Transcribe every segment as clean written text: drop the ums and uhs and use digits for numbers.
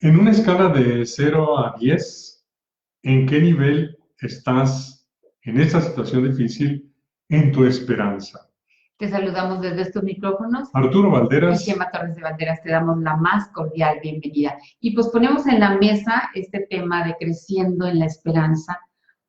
En una escala de 0 a 10, ¿en qué nivel estás en esta situación difícil en tu esperanza? Te saludamos desde estos micrófonos Arturo y Valderas. Gemma Torres de Banderas, te damos la más cordial bienvenida. Y pues ponemos en la mesa este tema de creciendo en la esperanza,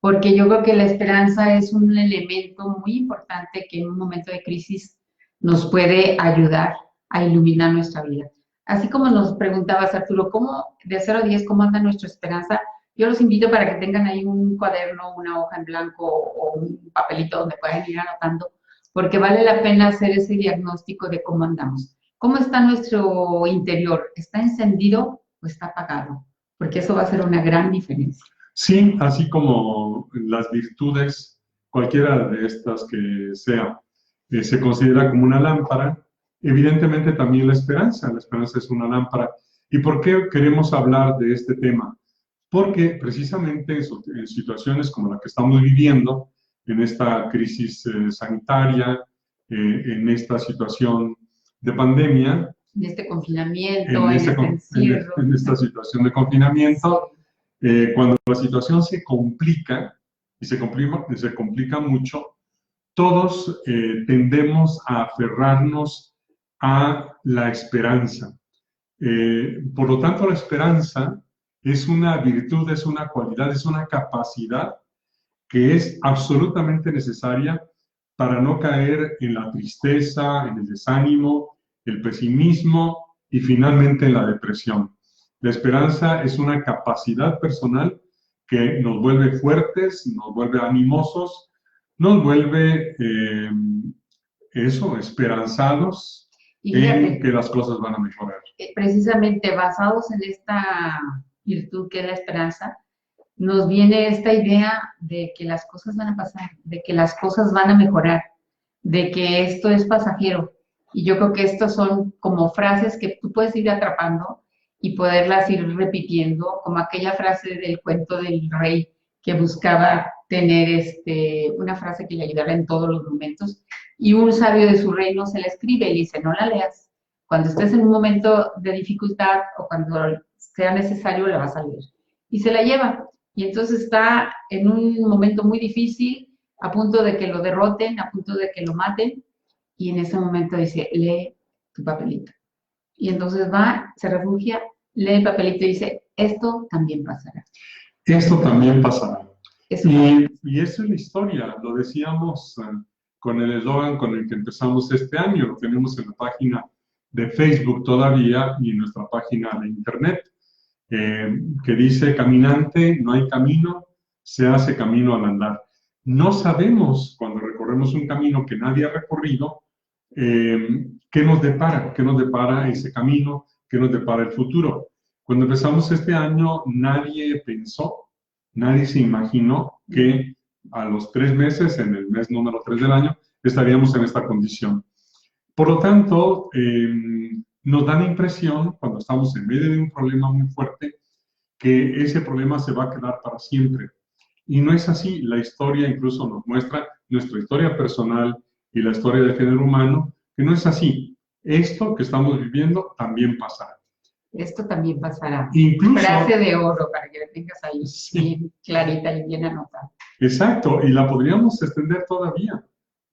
porque yo creo que la esperanza es un elemento muy importante que en un momento de crisis nos puede ayudar a iluminar nuestra vida. Así como nos preguntabas, Arturo, ¿cómo de 0 a 10 cómo anda nuestra esperanza? Yo los invito para que tengan ahí un cuaderno, una hoja en blanco o un papelito donde puedan ir anotando porque vale la pena hacer ese diagnóstico de cómo andamos. ¿Cómo está nuestro interior? ¿Está encendido o está apagado? Porque eso va a ser una gran diferencia. Sí, así como las virtudes, cualquiera de estas que sea, se considera como una lámpara, evidentemente también la esperanza es una lámpara. ¿Y por qué queremos hablar de este tema? Porque precisamente en situaciones como la que estamos viviendo, en esta crisis sanitaria, en esta situación de pandemia, En este confinamiento, en este encierro. en esta situación de confinamiento, cuando la situación se complica y se complica mucho, todos tendemos a aferrarnos a la esperanza. Por lo tanto, la esperanza es una virtud, es una cualidad, es una capacidad que es absolutamente necesaria para no caer en la tristeza, en el desánimo, el pesimismo y finalmente en la depresión. La esperanza es una capacidad personal que nos vuelve fuertes, nos vuelve animosos, nos vuelve esperanzados Y en fíjate, que las cosas van a mejorar. precisamente basados en esta virtud que es la esperanza, nos viene esta idea de que las cosas van a pasar, de que las cosas van a mejorar, de que esto es pasajero. Y yo creo que estos son como frases que tú puedes ir atrapando y poderlas ir repitiendo, como aquella frase del cuento del rey que buscaba tener una frase que le ayudara en todos los momentos. Y un sabio de su reino se la escribe y dice, no la leas. Cuando estés en un momento de dificultad o cuando sea necesario, la vas a leer. Y se la lleva. Y entonces está en un momento muy difícil, a punto de que lo derroten, a punto de que lo maten, y en ese momento dice, lee tu papelito. Y entonces va, se refugia, lee el papelito y dice, esto también pasará. Esto también pasará. Eso también. Y eso es la historia, lo decíamos con el eslogan con el que empezamos este año, lo tenemos en la página de Facebook todavía y en nuestra página de internet, que dice, caminante, no hay camino, se hace camino al andar. No sabemos, cuando recorremos un camino que nadie ha recorrido, qué nos depara ese camino, qué nos depara el futuro. Cuando empezamos este año, nadie pensó, nadie se imaginó que a los 3 meses, en el mes número 3 del año, estaríamos en esta condición. Por lo tanto, nos da la impresión, cuando estamos en medio de un problema muy fuerte, que ese problema se va a quedar para siempre. Y no es así. La historia incluso nos muestra, nuestra historia personal y la historia del género humano, que no es así. Esto que estamos viviendo también pasará. Esto también pasará. Incluso, frase de oro para que la tengas ahí sí, bien clarita y bien anotada. Exacto, y la podríamos extender todavía.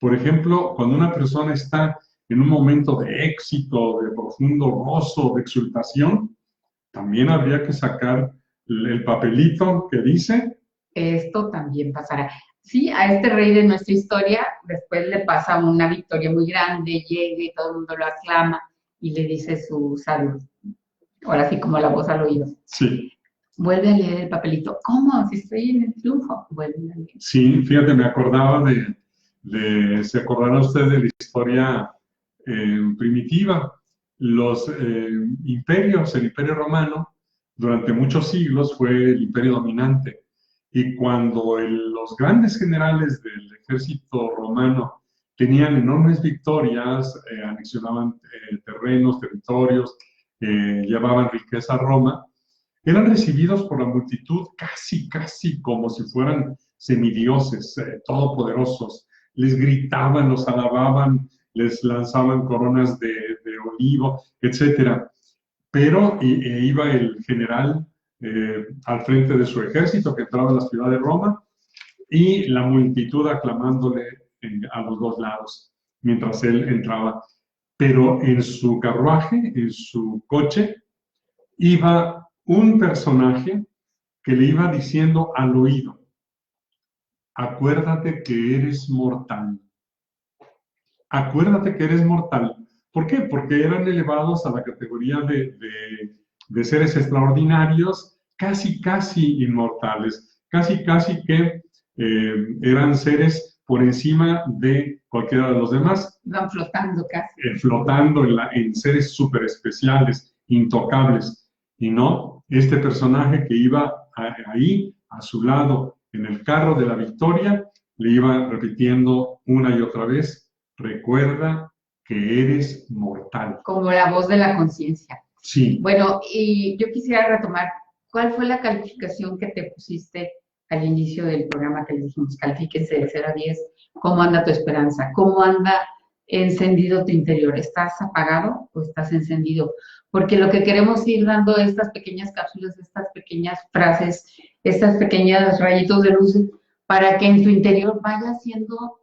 Por ejemplo, cuando una persona está en un momento de éxito, de profundo gozo, de exultación, también habría que sacar el papelito que dice, Esto también pasará. Sí, a este rey de nuestra historia después le pasa una victoria muy grande, llega y todo el mundo lo aclama y le dice su sabio, ahora sí como la voz al oído, sí, vuelve a leer el papelito. ¿Cómo? Si estoy en el triunfo, vuelve a leer. sí, fíjate, me acordaba ¿se acordará usted de la historia primitiva? Los imperios, el imperio romano, durante muchos siglos fue el imperio dominante. Y cuando los grandes generales del ejército romano tenían enormes victorias, anexionaban terrenos, territorios, llevaban riqueza a Roma, eran recibidos por la multitud casi como si fueran semidioses, todopoderosos. Les gritaban, los alababan, les lanzaban coronas de olivo, etc. pero iba el general al frente de su ejército que entraba en la ciudad de Roma y la multitud aclamándole a los dos lados mientras él entraba. Pero en su carruaje, en su coche, iba un personaje que le iba diciendo al oído: acuérdate que eres mortal. Acuérdate que eres mortal. ¿Por qué? Porque eran elevados a la categoría de seres extraordinarios, casi inmortales, casi que eran seres por encima de cualquiera de los demás. Van flotando casi. Flotando en seres súper especiales, intocables. Y no, este personaje que iba ahí, a su lado, en el carro de la victoria, le iba repitiendo una y otra vez: recuerda que eres mortal. Como la voz de la conciencia. Sí. Bueno, y yo quisiera retomar, ¿cuál fue la calificación que te pusiste al inicio del programa que les dijimos? Califíquense de 0 a 10. ¿Cómo anda tu esperanza? ¿Cómo anda encendido tu interior? ¿Estás apagado o estás encendido? Porque lo que queremos ir dando estas pequeñas cápsulas, estas pequeñas frases, estas pequeñas rayitos de luz, para que en tu interior vaya siendo,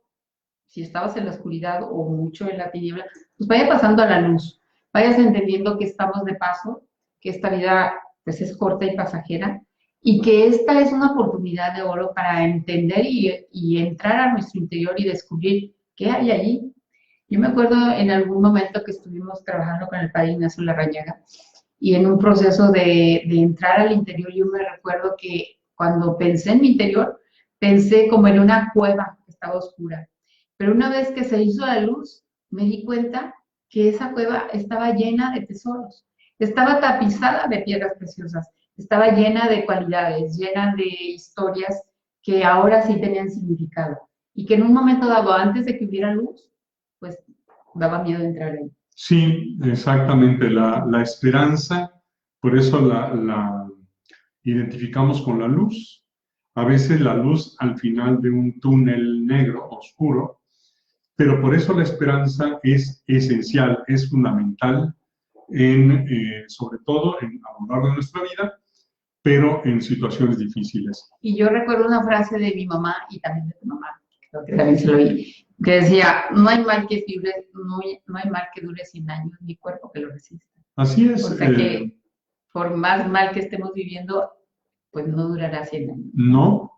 si estabas en la oscuridad o mucho en la tiniebla, pues vaya pasando a la luz, vayas entendiendo que estamos de paso, que esta vida pues es corta y pasajera, y que esta es una oportunidad de oro para entender y entrar a nuestro interior y descubrir qué hay allí. Yo me acuerdo en algún momento que estuvimos trabajando con el padre Ignacio Larrañaga, y en un proceso de entrar al interior, yo me recuerdo que cuando pensé en mi interior, pensé como en una cueva que estaba oscura. Pero una vez que se hizo la luz, me di cuenta que esa cueva estaba llena de tesoros, estaba tapizada de piedras preciosas, estaba llena de cualidades, llena de historias que ahora sí tenían significado. Y que en un momento dado, antes de que hubiera luz, pues daba miedo entrar ahí. Sí, exactamente. La esperanza, por eso la identificamos con la luz. A veces la luz al final de un túnel negro, oscuro, pero por eso la esperanza es esencial, es fundamental, sobre todo a lo largo de nuestra vida, pero en situaciones difíciles. Y yo recuerdo una frase de mi mamá y también de tu mamá, creo que también se lo oí, que decía: no hay mal que dure 100 años, ni cuerpo que lo resista. Así es. O sea que por más mal que estemos viviendo, pues no durará 100 años. No.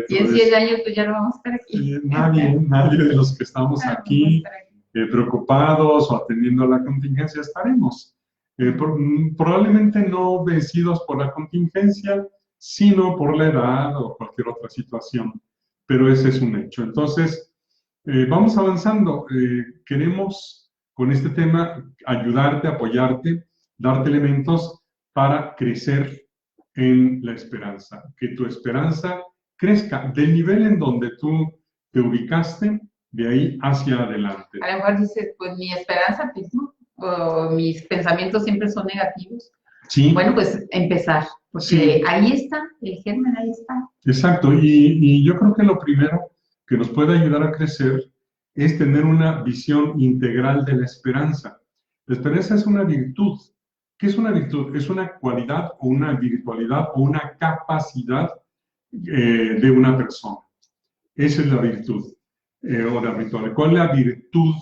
Y en 100 años pues ya no vamos a estar aquí. Nadie de los que estamos aquí preocupados o atendiendo a la contingencia estaremos. Probablemente no vencidos por la contingencia, sino por la edad o cualquier otra situación. Pero ese es un hecho. Entonces, vamos avanzando. Queremos con este tema ayudarte, apoyarte, darte elementos para crecer en la esperanza. Que tu esperanza crezca del nivel en donde tú te ubicaste, de ahí hacia adelante. A lo mejor dices, pues mi esperanza, pues no, o mis pensamientos siempre son negativos. Sí. Bueno, pues empezar, porque sí, ahí está, el germen ahí está. Exacto, y yo creo que lo primero que nos puede ayudar a crecer es tener una visión integral de la esperanza. La esperanza es una virtud. ¿Qué es una virtud? Es una cualidad o una virtualidad o una capacidad de una persona. Esa es la virtud o la virtualidad. ¿Cuál es la virtud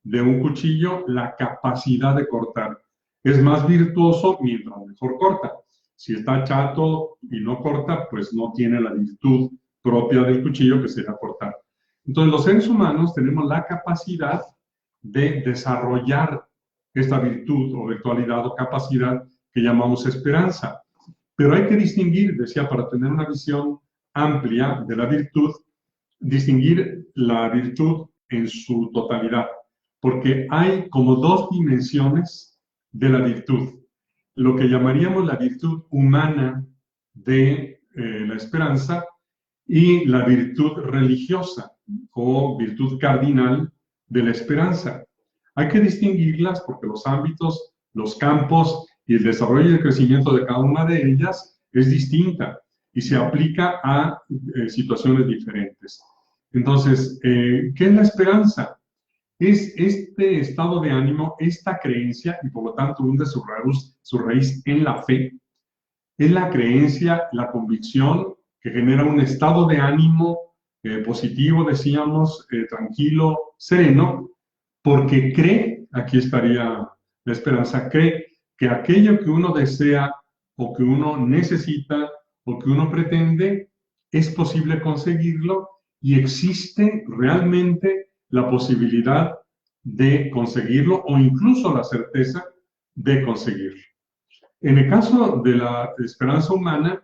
de un cuchillo? La capacidad de cortar. Es más virtuoso mientras mejor corta. Si está chato y no corta, pues no tiene la virtud propia del cuchillo, que será cortar. Entonces, los seres humanos tenemos la capacidad de desarrollar esta virtud o virtualidad o capacidad que llamamos esperanza. Pero hay que distinguir, decía, para tener una visión amplia de la virtud, distinguir la virtud en su totalidad, porque hay como dos dimensiones de la virtud. Lo que llamaríamos la virtud humana de la esperanza y la virtud religiosa o virtud cardinal de la esperanza. Hay que distinguirlas porque los ámbitos, los campos y el desarrollo y el crecimiento de cada una de ellas es distinta y se aplica a situaciones diferentes. Entonces, ¿qué es la esperanza? es este estado de ánimo, esta creencia, y por lo tanto hunde su raíz en la fe, es la creencia, la convicción que genera un estado de ánimo positivo, decíamos, tranquilo, sereno, porque cree, aquí estaría la esperanza, cree que aquello que uno desea o que uno necesita o que uno pretende, es posible conseguirlo y existe realmente la posibilidad de conseguirlo o incluso la certeza de conseguirlo. En el caso de la esperanza humana,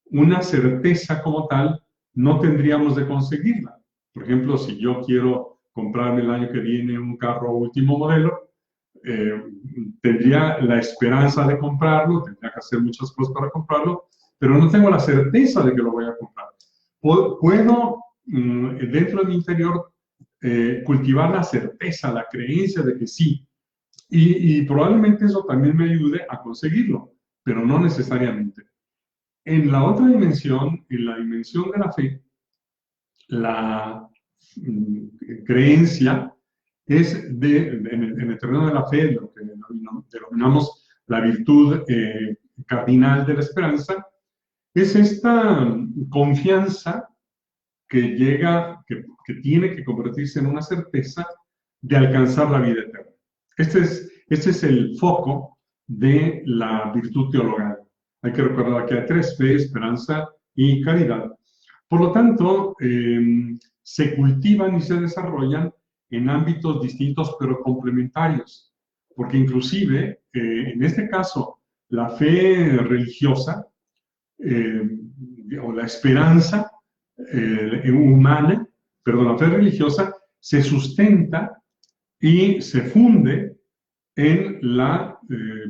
una certeza como tal no tendríamos de conseguirla. Por ejemplo, si yo quiero comprarme el año que viene un carro último modelo, tendría la esperanza de comprarlo, tendría que hacer muchas cosas para comprarlo, pero no tengo la certeza de que lo voy a comprar. Puedo, dentro de mi interior, cultivar la certeza, la creencia de que sí, y probablemente eso también me ayude a conseguirlo, pero no necesariamente. En la otra dimensión, en la dimensión de la fe, la creencia es en el terreno de la fe, lo que denominamos la virtud cardinal de la esperanza, es esta confianza que llega, que tiene que convertirse en una certeza de alcanzar la vida eterna. Este es el foco de la virtud teologal. Hay que recordar que hay tres: fe, esperanza y caridad. Por lo tanto, se cultivan y se desarrollan en ámbitos distintos pero complementarios, porque inclusive, en este caso, la fe religiosa o la esperanza humana, perdón, la fe religiosa se sustenta y se funde en la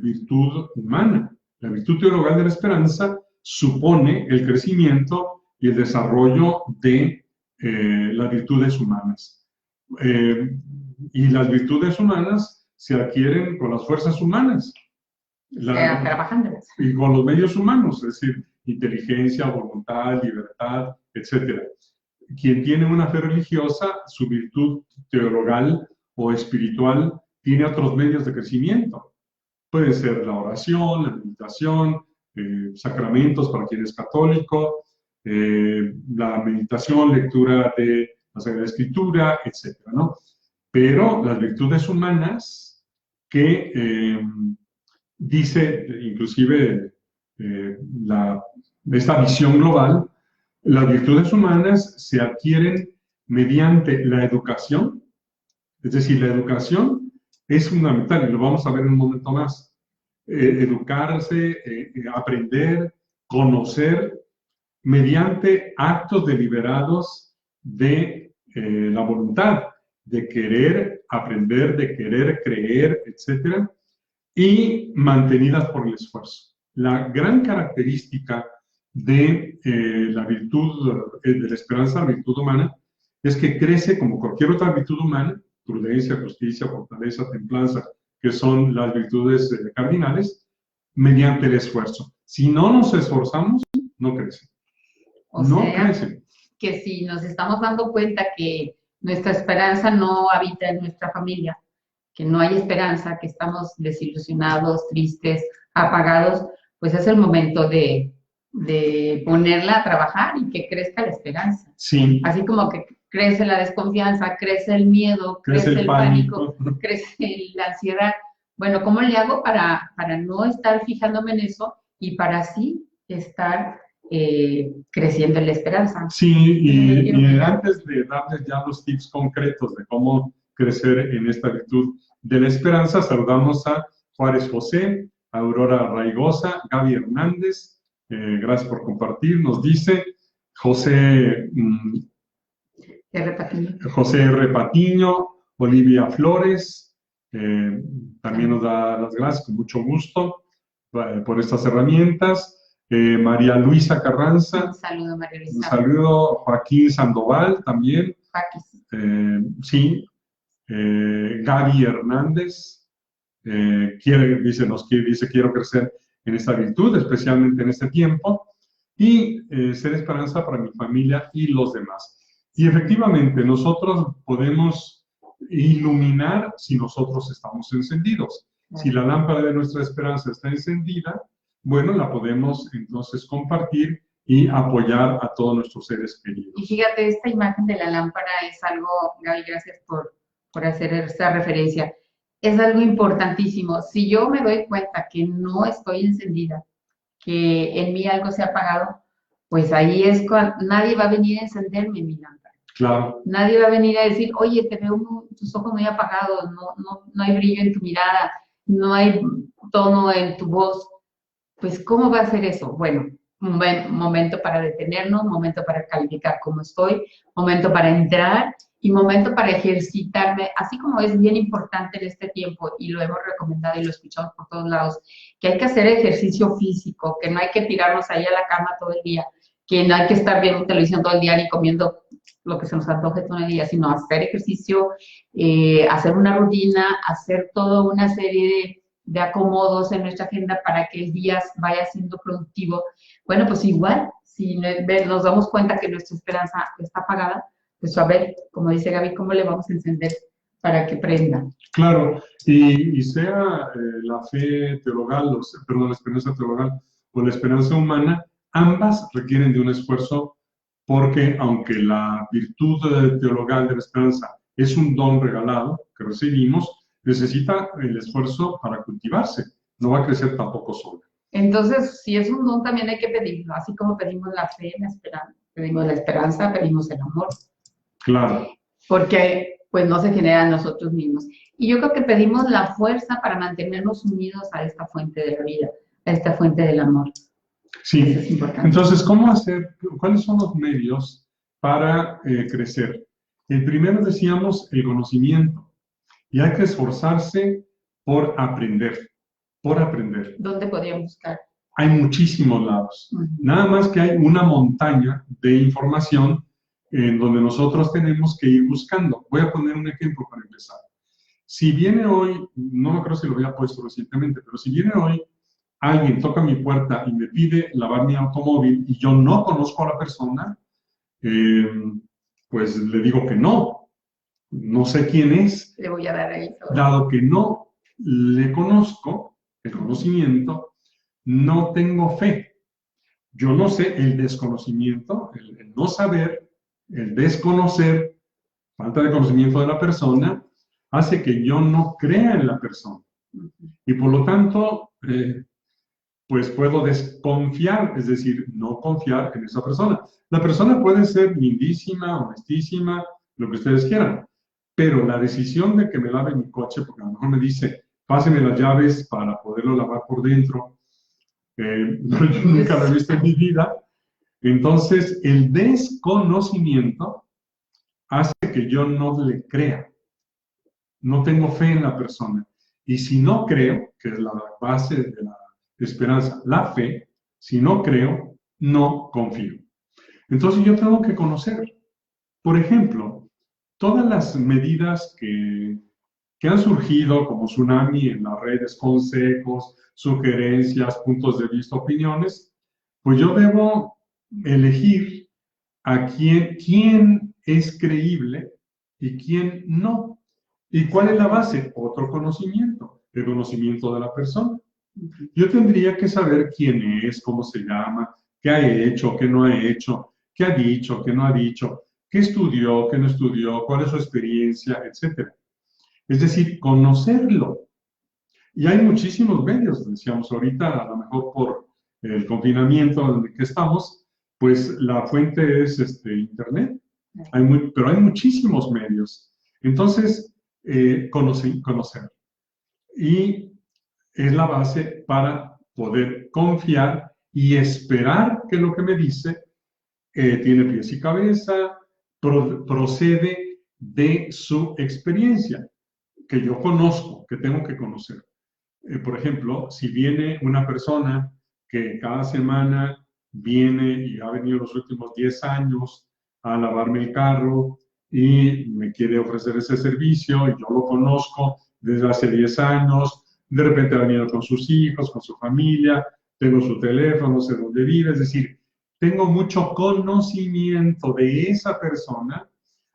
virtud humana. La virtud teologal de la esperanza supone el crecimiento y el desarrollo de las virtudes humanas. Y las virtudes humanas se adquieren con las fuerzas humanas. Trabajándolas. Y con los medios humanos, es decir, inteligencia, voluntad, libertad, etc. Quien tiene una fe religiosa, su virtud teologal o espiritual tiene otros medios de crecimiento. Puede ser la oración, la meditación, sacramentos para quien es católico, la meditación, lectura de la Sagrada Escritura, etc., ¿no? Pero las virtudes humanas que dice inclusive esta visión global, las virtudes humanas se adquieren mediante la educación, es decir, la educación es fundamental y lo vamos a ver en un momento más. Educarse, aprender, conocer mediante actos deliberados de la voluntad, de querer aprender, de querer creer, etc., y mantenidas por el esfuerzo. La gran característica de la virtud, de la esperanza, la virtud humana, es que crece como cualquier otra virtud humana, prudencia, justicia, fortaleza, templanza, que son las virtudes cardinales, mediante el esfuerzo. Si no nos esforzamos, no crece. No crece. Que si nos estamos dando cuenta que nuestra esperanza no habita en nuestra familia, que no hay esperanza, que estamos desilusionados, tristes, apagados, pues es el momento de ponerla a trabajar y que crezca la esperanza. Sí. Así como que crece la desconfianza, crece el miedo, crece el pánico, crece la ansiedad. Bueno, ¿cómo le hago para no estar fijándome en eso y para así estar creciendo en la esperanza? Sí, y antes de darles ya los tips concretos de cómo crecer en esta virtud de la esperanza, saludamos a Juárez José, a Aurora Raigosa, Gaby Hernández, gracias por compartir. Nos dice José R. Patiño, Olivia Flores, también nos da las gracias, con mucho gusto, por estas herramientas. María Luisa Carranza. Un saludo, María Luisa. Un saludo, Joaquín Sandoval también. Sí. Gaby Hernández dice, quiero crecer en esta virtud, especialmente en este tiempo, y ser esperanza para mi familia y los demás. Y efectivamente, nosotros podemos iluminar si nosotros estamos encendidos. Si la lámpara de nuestra esperanza está encendida, bueno, la podemos entonces compartir y apoyar a todos nuestros seres queridos. Y fíjate, esta imagen de la lámpara es algo, Gaby, gracias por hacer esta referencia, es algo importantísimo. Si yo me doy cuenta que no estoy encendida, que en mí algo se ha apagado, pues ahí es cuando nadie va a venir a encenderme mi lámpara. Claro. Nadie va a venir a decir, oye, te veo tus ojos muy apagados, no hay brillo en tu mirada, no hay tono en tu voz. Pues, ¿cómo va a ser eso? Bueno, un buen momento para detenernos, momento para calificar cómo estoy, momento para entrar y momento para ejercitarme, así como es bien importante en este tiempo, y lo hemos recomendado y lo escuchamos por todos lados, que hay que hacer ejercicio físico, que no hay que tirarnos ahí a la cama todo el día, que no hay que estar viendo televisión todo el día ni comiendo lo que se nos antoje todo el día, sino hacer ejercicio, hacer una rutina, hacer toda una serie de acomodos en nuestra agenda para que el día vaya siendo productivo. Bueno, pues igual, si nos damos cuenta que nuestra esperanza está apagada, pues a ver, como dice Gaby, ¿cómo le vamos a encender para que prenda? Claro, y sea la fe teologal, perdón, la esperanza teologal o la esperanza humana, ambas requieren de un esfuerzo, porque aunque la virtud teologal de la esperanza es un don regalado que recibimos, necesita el esfuerzo para cultivarse, no va a crecer tampoco sola. Entonces, si es un don, también hay que pedirlo, así como pedimos la fe, la esperanza, pedimos la esperanza, pedimos el amor. Claro. Porque pues no se genera a nosotros mismos. Y yo creo que pedimos la fuerza para mantenernos unidos a esta fuente de la vida, a esta fuente del amor. Sí, eso es importante. Entonces, ¿cómo hacer? ¿Cuáles son los medios para crecer? El primero decíamos el conocimiento, y hay que esforzarse por aprender, por aprender. ¿Dónde podríamos buscar? Hay muchísimos lados. Nada más que hay una montaña de información en donde nosotros tenemos que ir buscando. Voy a poner un ejemplo para empezar. Si viene hoy, no me acuerdo si lo había puesto recientemente, pero si viene hoy, alguien toca mi puerta y me pide lavar mi automóvil y yo no conozco a la persona, pues le digo que no. No sé quién es. Le voy a dar ahí todo. Dado que no le conozco, el conocimiento, no tengo fe. Yo no sé, el desconocimiento, el no saber, el desconocer, falta de conocimiento de la persona, hace que yo no crea en la persona. Y por lo tanto, pues puedo desconfiar, es decir, no confiar en esa persona. La persona puede ser lindísima, honestísima, lo que ustedes quieran, pero la decisión de que me lave mi coche, porque a lo mejor me dice, páseme las llaves para poderlo lavar por dentro, yo nunca lo he visto en mi vida. Entonces, el desconocimiento hace que yo no le crea. No tengo fe en la persona. Y si no creo, que es la base de la esperanza, la fe, si no creo, no confío. Entonces yo tengo que conocer. Por ejemplo, todas las medidas que han surgido como tsunami en las redes, consejos, sugerencias, puntos de vista, opiniones, pues yo debo elegir a quién es creíble y quién no. ¿Y cuál es la base? Otro conocimiento, el conocimiento de la persona. Yo tendría que saber quién es, cómo se llama, qué ha hecho, qué no ha hecho, qué ha dicho, qué no ha dicho, qué estudió, qué no estudió, cuál es su experiencia, etc. Es decir, conocerlo. Y hay muchísimos medios, decíamos ahorita, a lo mejor por el confinamiento en el que estamos, pues la fuente es Internet, pero hay muchísimos medios. Entonces, conocer. Y es la base para poder confiar y esperar que lo que me dice tiene pies y cabeza, procede de su experiencia, que yo conozco, que tengo que conocer. Por ejemplo, si viene una persona que cada semana viene y ha venido los últimos 10 años a lavarme el carro y me quiere ofrecer ese servicio y yo lo conozco desde hace 10 años, de repente ha venido con sus hijos, con su familia, tengo su teléfono, sé dónde vive, es decir, tengo mucho conocimiento de esa persona,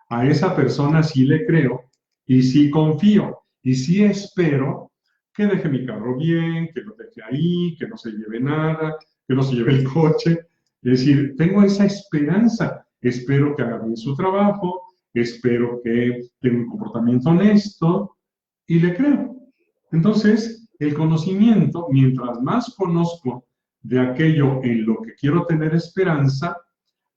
a esa persona sí le creo y sí confío, y sí espero que deje mi carro bien, que lo deje ahí, que no se lleve nada, que no se lleve el coche. Es decir, tengo esa esperanza. Espero que haga bien su trabajo, espero que tenga un comportamiento honesto y le creo. Entonces, el conocimiento, mientras más conozco de aquello en lo que quiero tener esperanza,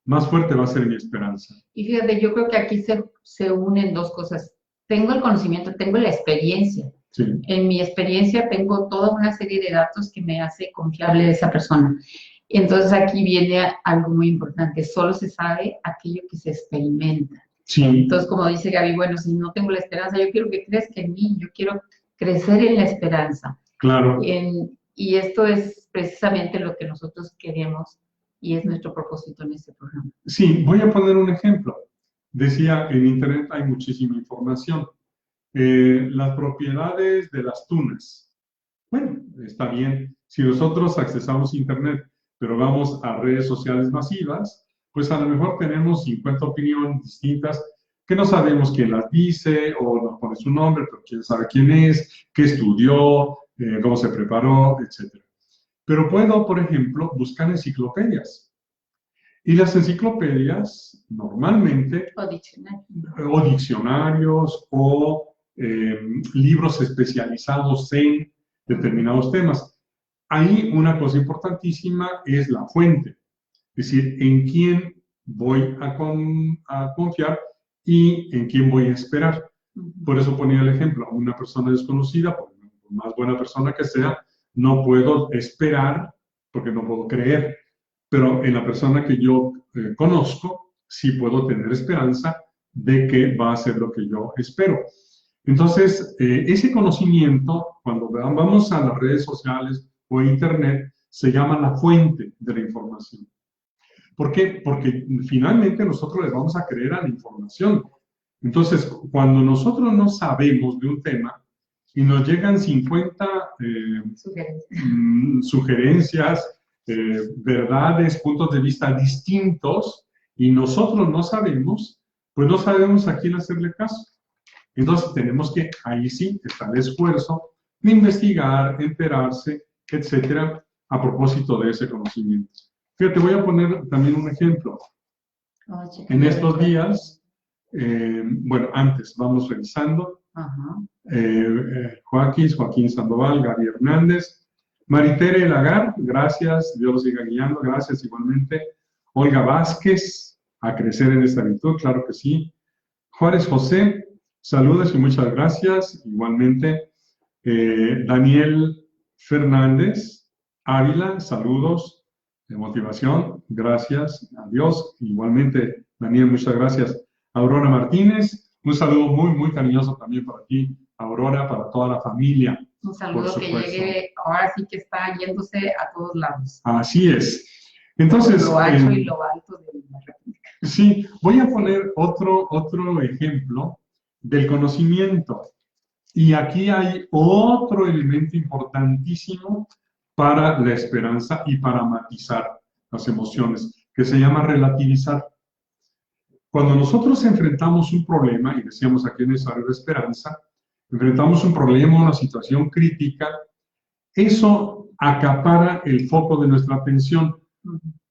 más fuerte va a ser mi esperanza. Y fíjate, yo creo que aquí se unen dos cosas. Tengo el conocimiento, tengo la experiencia. Sí. En mi experiencia tengo toda una serie de datos que me hace confiable de esa persona. Entonces aquí viene algo muy importante. Solo se sabe aquello que se experimenta. Sí. Entonces, como dice Gaby, bueno, si no tengo la esperanza, yo quiero que crezca en mí, yo quiero crecer en la esperanza. Claro. Y esto es precisamente lo que nosotros queremos y es nuestro propósito en este programa. Sí, voy a poner un ejemplo. Decía, en Internet hay muchísima información. Las propiedades de las tunas. Bueno, está bien. Si nosotros accesamos Internet, pero vamos a redes sociales masivas, pues a lo mejor tenemos 50 opiniones distintas que no sabemos quién las dice o nos pone su nombre, pero quién sabe quién es, qué estudió, cómo se preparó, etc. Pero puedo, por ejemplo, buscar enciclopedias. Y las enciclopedias normalmente, o diccionarios, o libros especializados en determinados temas. Ahí una cosa importantísima es la fuente, es decir, en quién voy a confiar y en quién voy a esperar. Por eso ponía el ejemplo, una persona desconocida, por más buena persona que sea, no puedo esperar porque no puedo creer. Pero en la persona que yo conozco, sí puedo tener esperanza de que va a hacer lo que yo espero. Entonces, ese conocimiento, cuando vamos a las redes sociales o a Internet, se llama la fuente de la información. ¿Por qué? Porque finalmente nosotros le vamos a creer a la información. Entonces, cuando nosotros no sabemos de un tema y nos llegan 50 sugerencias, verdades, puntos de vista distintos, y nosotros no sabemos, pues no sabemos a quién hacerle caso. Entonces tenemos que, ahí sí, está el esfuerzo de investigar, enterarse, etcétera, a propósito de ese conocimiento. Fíjate, voy a poner también un ejemplo. En estos días, bueno, antes vamos revisando. Joaquín Sandoval, Gaby Hernández, Maritere Lagar, gracias, Dios los siga guiando, gracias igualmente. Olga Vázquez, a crecer en esta virtud, claro que sí. Juárez José, saludos y muchas gracias, igualmente. Daniel Fernández Ávila, saludos de motivación, gracias a Dios, igualmente Daniel, muchas gracias. Aurora Martínez, un saludo muy, muy cariñoso también para ti, Aurora, para toda la familia. Un saludo que llegue, ahora sí que está yéndose a todos lados. Así es. Entonces, lo ancho y lo alto de la República. Sí, voy a poner otro ejemplo del conocimiento. Y aquí hay otro elemento importantísimo para la esperanza y para matizar las emociones, que se llama relativizar. Cuando nosotros enfrentamos un problema, y decíamos aquí en esa área de esperanza, enfrentamos un problema, una situación crítica, eso acapara el foco de nuestra atención.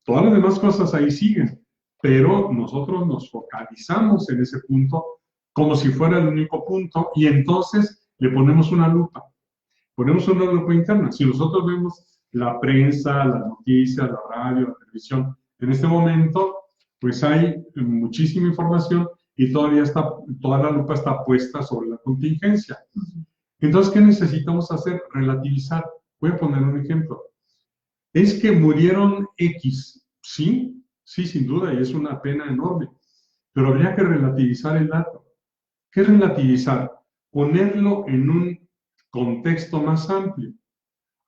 Todas las demás cosas ahí siguen, pero nosotros nos focalizamos en ese punto como si fuera el único punto y entonces le ponemos una lupa. Ponemos una lupa interna. Si nosotros vemos la prensa, las noticias, la radio, la televisión, en este momento, pues hay muchísima información y todavía toda la lupa está puesta sobre la contingencia. Entonces, ¿qué necesitamos hacer? Relativizar. Voy a poner un ejemplo. Es que murieron X. Sí, sí, sin duda, y es una pena enorme. Pero habría que relativizar el dato. ¿Qué es relativizar? Ponerlo en un contexto más amplio.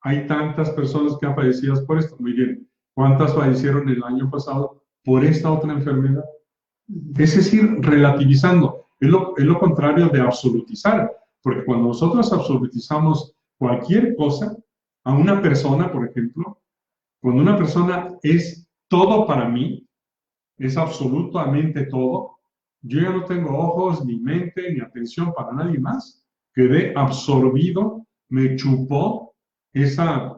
Hay tantas personas que han fallecido por esto. Muy bien. ¿Cuántas fallecieron el año pasado por esta otra enfermedad? Es decir, relativizando. Es lo contrario de absolutizar. Porque cuando nosotros absolutizamos cualquier cosa, a una persona, por ejemplo, cuando una persona es todo para mí, es absolutamente todo, Yo ya no tengo ojos, ni mente, ni atención para nadie más. Quedé absorbido, me chupó esa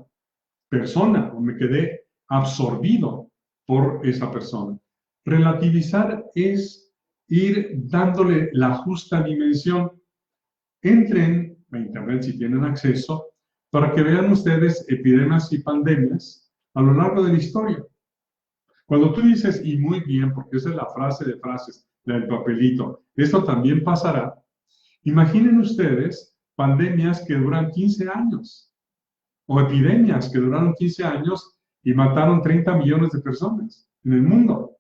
persona o me quedé absorbido por esa persona. Relativizar es ir dándole la justa dimensión. Entren a Internet si tienen acceso para que vean ustedes epidemias y pandemias a lo largo de la historia. Cuando tú dices, y muy bien, porque esa es la frase de frases, la del papelito, esto también pasará, imaginen ustedes pandemias que duran 15 años o epidemias que duraron 15 años y mataron 30 millones de personas en el mundo.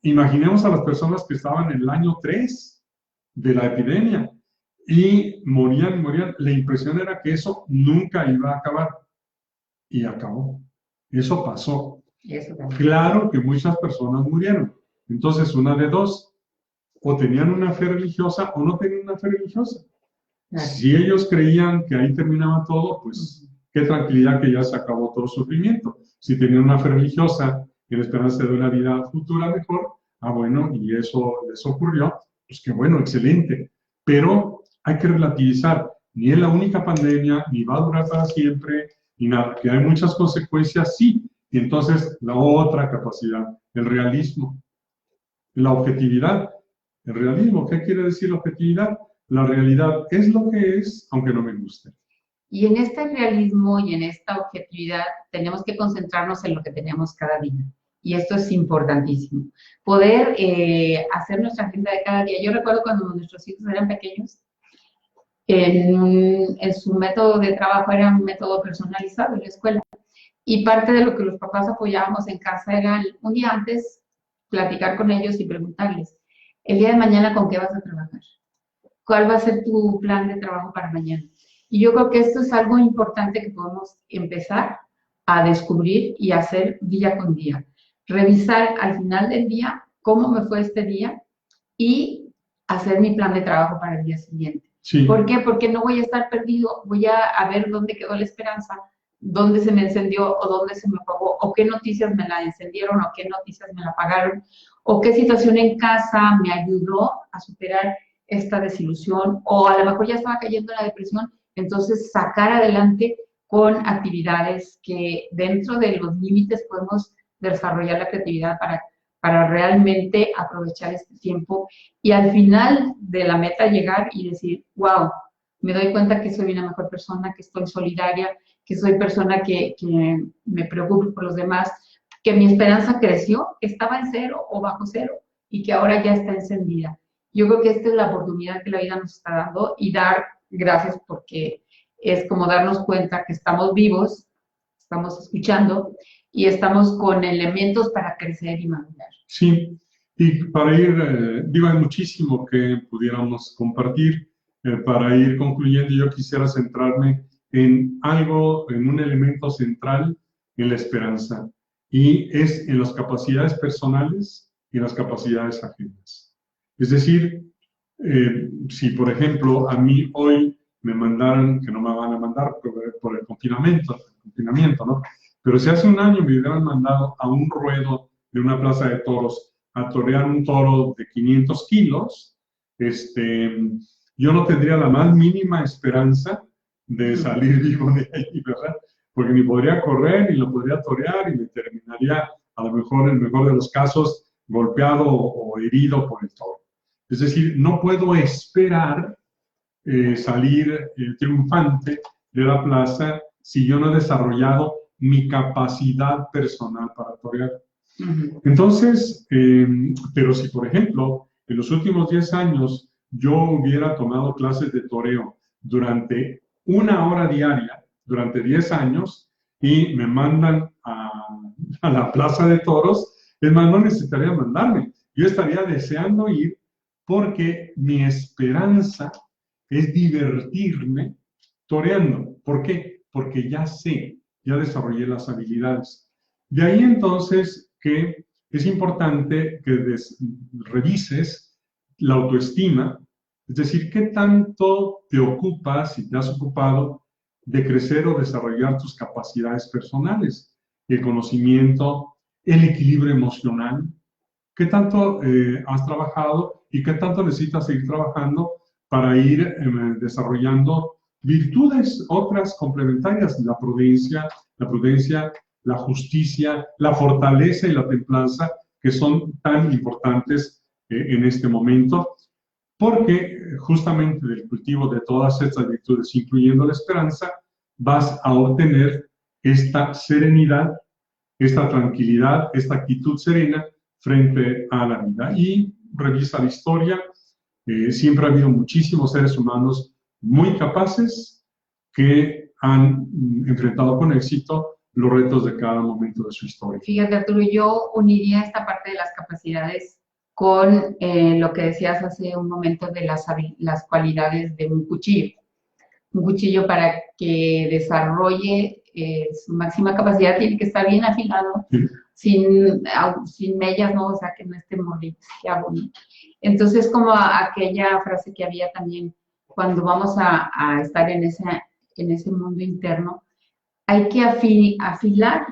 Imaginemos a las personas que estaban en el año 3 de la epidemia y morían. La impresión era que eso nunca iba a acabar y acabó. Eso pasó. Claro que muchas personas murieron. Entonces, una de dos, o tenían una fe religiosa o no tenían una fe religiosa. Claro. Si ellos creían que ahí terminaba todo, pues qué tranquilidad que ya se acabó todo sufrimiento. Si tenían una fe religiosa en la esperanza de una vida futura mejor, bueno, y eso les ocurrió, pues qué bueno, excelente. Pero hay que relativizar, ni es la única pandemia, ni va a durar para siempre, ni nada, que hay muchas consecuencias, sí. Y entonces la otra capacidad, el realismo, la objetividad. El realismo, ¿qué quiere decir la objetividad? La realidad es lo que es, aunque no me guste. Y en este realismo y en esta objetividad tenemos que concentrarnos en lo que tenemos cada día. Y esto es importantísimo. Poder hacer nuestra agenda de cada día. Yo recuerdo cuando nuestros hijos eran pequeños, en su método de trabajo era un método personalizado en la escuela. Y parte de lo que los papás apoyábamos en casa era un día antes platicar con ellos y preguntarles, el día de mañana, ¿con qué vas a trabajar? ¿Cuál va a ser tu plan de trabajo para mañana? Y yo creo que esto es algo importante que podemos empezar a descubrir y hacer día con día. Revisar al final del día cómo me fue este día y hacer mi plan de trabajo para el día siguiente. Sí. ¿Por qué? Porque no voy a estar perdido, voy a ver dónde quedó la esperanza, dónde se me encendió o dónde se me apagó, o qué noticias me la encendieron o qué noticias me la apagaron, o qué situación en casa me ayudó a superar esta desilusión, o a lo mejor ya estaba cayendo en la depresión, entonces sacar adelante con actividades que dentro de los límites podemos desarrollar la creatividad para realmente aprovechar este tiempo y al final de la meta llegar y decir, wow, me doy cuenta que soy una mejor persona, que estoy solidaria, que soy persona que me preocupo por los demás, que mi esperanza creció, que estaba en 0 o bajo 0 y que ahora ya está encendida. Yo creo que esta es la oportunidad que la vida nos está dando y dar gracias porque es como darnos cuenta que estamos vivos, estamos escuchando y estamos con elementos para crecer y madurar. Sí, y para ir, digo, hay muchísimo que pudiéramos compartir. Para ir concluyendo, yo quisiera centrarme en algo, en un elemento central en la esperanza, y es en las capacidades personales y en las capacidades ajenas. Es decir, si por ejemplo a mí hoy me mandaran, que no me van a mandar por el confinamiento, ¿no? Pero si hace un año me hubieran mandado a un ruedo de una plaza de toros a torear un toro de 500 kilos, yo no tendría la más mínima esperanza de salir vivo de ahí, ¿verdad? Porque ni podría correr, ni lo podría torear, y me terminaría, a lo mejor, en el mejor de los casos, golpeado o herido por el toro. Es decir, no puedo esperar salir triunfante de la plaza si yo no he desarrollado mi capacidad personal para torear. Entonces, pero si por ejemplo, en los últimos 10 años yo hubiera tomado clases de toreo durante 1 hora diaria, durante 10 años, y me mandan a la plaza de toros, es más, no necesitaría mandarme. Yo estaría deseando ir porque mi esperanza es divertirme toreando. ¿Por qué? Porque ya sé, ya desarrollé las habilidades. De ahí entonces que es importante que revises la autoestima, es decir, qué tanto te ocupas y te has ocupado de crecer o desarrollar tus capacidades personales, el conocimiento, el equilibrio emocional, ¿Qué tanto has trabajado y qué tanto necesitas seguir trabajando para ir desarrollando virtudes otras complementarias? La prudencia, la justicia, la fortaleza y la templanza, que son tan importantes en este momento, porque justamente del cultivo de todas estas virtudes, incluyendo la esperanza, vas a obtener esta serenidad, esta tranquilidad, esta actitud serena frente a la vida. Y revisa la historia, siempre ha habido muchísimos seres humanos muy capaces que han enfrentado con éxito los retos de cada momento de su historia. Fíjate, Arturo, yo uniría esta parte de las capacidades con lo que decías hace un momento de las cualidades de un cuchillo. Un cuchillo, para que desarrolle su máxima capacidad, tiene que estar bien afilado, sin mellas, ¿no? O sea, que no esté mordisqueado, ¿no? Entonces, como aquella frase que había también, cuando vamos a estar en ese mundo interno, hay que afilar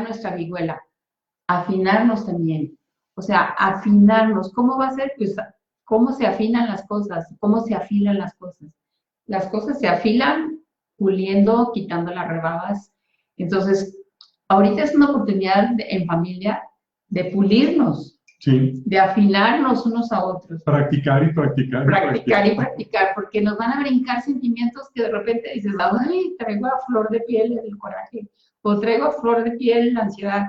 nuestra vihuela, afinarnos también. O sea, afinarnos. ¿Cómo va a ser? Pues, ¿cómo se afinan las cosas? ¿Cómo se afilan las cosas? Las cosas se afilan puliendo, quitando las rebabas. Entonces, ahorita es una oportunidad en familia de pulirnos, sí, de afinarnos unos a otros. Practicar y practicar. Practicar y practicar, porque nos van a brincar sentimientos que de repente dices, ay, traigo a flor de piel el coraje, o traigo a flor de piel la ansiedad.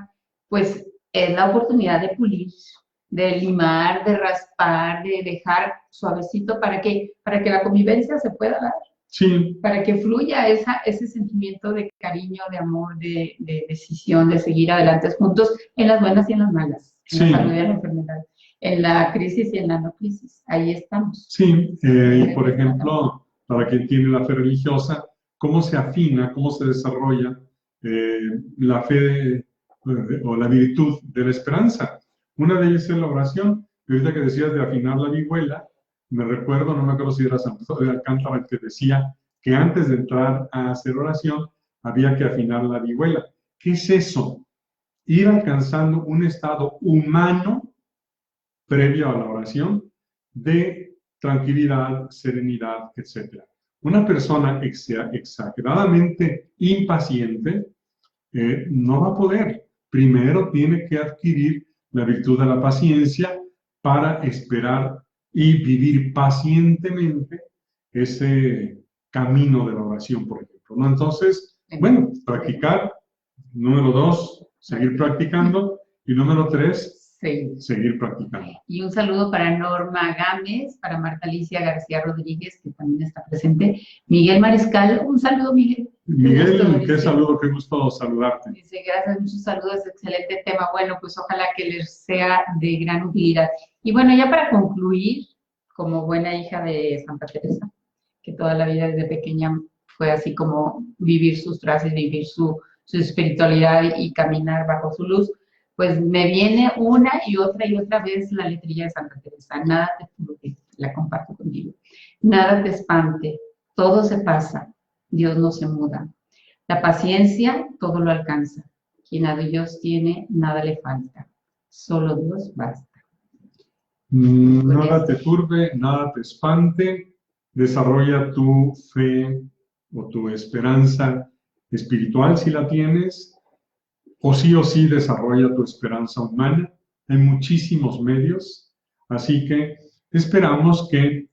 Pues es la oportunidad de pulir, de limar, de raspar, de dejar suavecito para que la convivencia se pueda dar. Sí. Para que fluya ese sentimiento de cariño, de amor, de decisión, de seguir adelante juntos en las buenas y en las malas, en la salud y en la enfermedad, en la crisis y en la no crisis. Ahí estamos. Sí, y por ejemplo, para quien tiene la fe religiosa, ¿cómo se afina, cómo se desarrolla la fe o la virtud de la esperanza? Una de ellas es la oración. Y ahorita que decías de afinar la vihuela, me recuerdo, no me acuerdo si era San Pedro de Alcántara, que decía que antes de entrar a hacer oración había que afinar la vihuela. ¿Qué es eso? Ir alcanzando un estado humano previo a la oración de tranquilidad, serenidad, etc. Una persona exageradamente impaciente no va a poder. Primero tiene que adquirir la virtud de la paciencia para esperar y vivir pacientemente ese camino de la oración, por ejemplo, ¿no? Entonces, bueno, practicar. Número 2, seguir practicando. Y número 3, seguir practicando. Y un saludo para Norma Gámez, para Marta Alicia García Rodríguez, que también está presente. Miguel Mariscal, un saludo, Miguel. Miguel, qué saludo, qué gusto saludarte. Dice, gracias, muchos saludos, excelente tema. Bueno, pues ojalá que les sea de gran utilidad. Y bueno, ya para concluir, como buena hija de Santa Teresa, que toda la vida desde pequeña fue así como vivir sus frases, vivir su espiritualidad y caminar bajo su luz, pues me viene una y otra vez la letrilla de Santa Teresa. Nada te turbe, la comparto contigo. Nada te espante, todo se pasa, Dios no se muda. La paciencia todo lo alcanza. Quien a Dios tiene, nada le falta. Solo Dios basta. Nada te turbe, nada te espante. Desarrolla tu fe o tu esperanza espiritual si la tienes. O sí desarrolla tu esperanza humana. Hay muchísimos medios. Así que esperamos que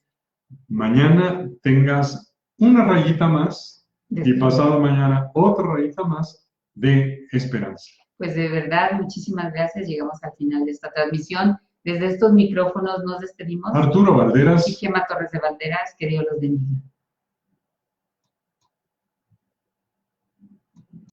mañana tengas una rayita más y pasado mañana otra rayita más de esperanza. Pues de verdad, muchísimas gracias. Llegamos al final de esta transmisión. Desde estos micrófonos nos despedimos. Arturo Valderas y Gema Torres de Valderas. Que Dios los bendiga.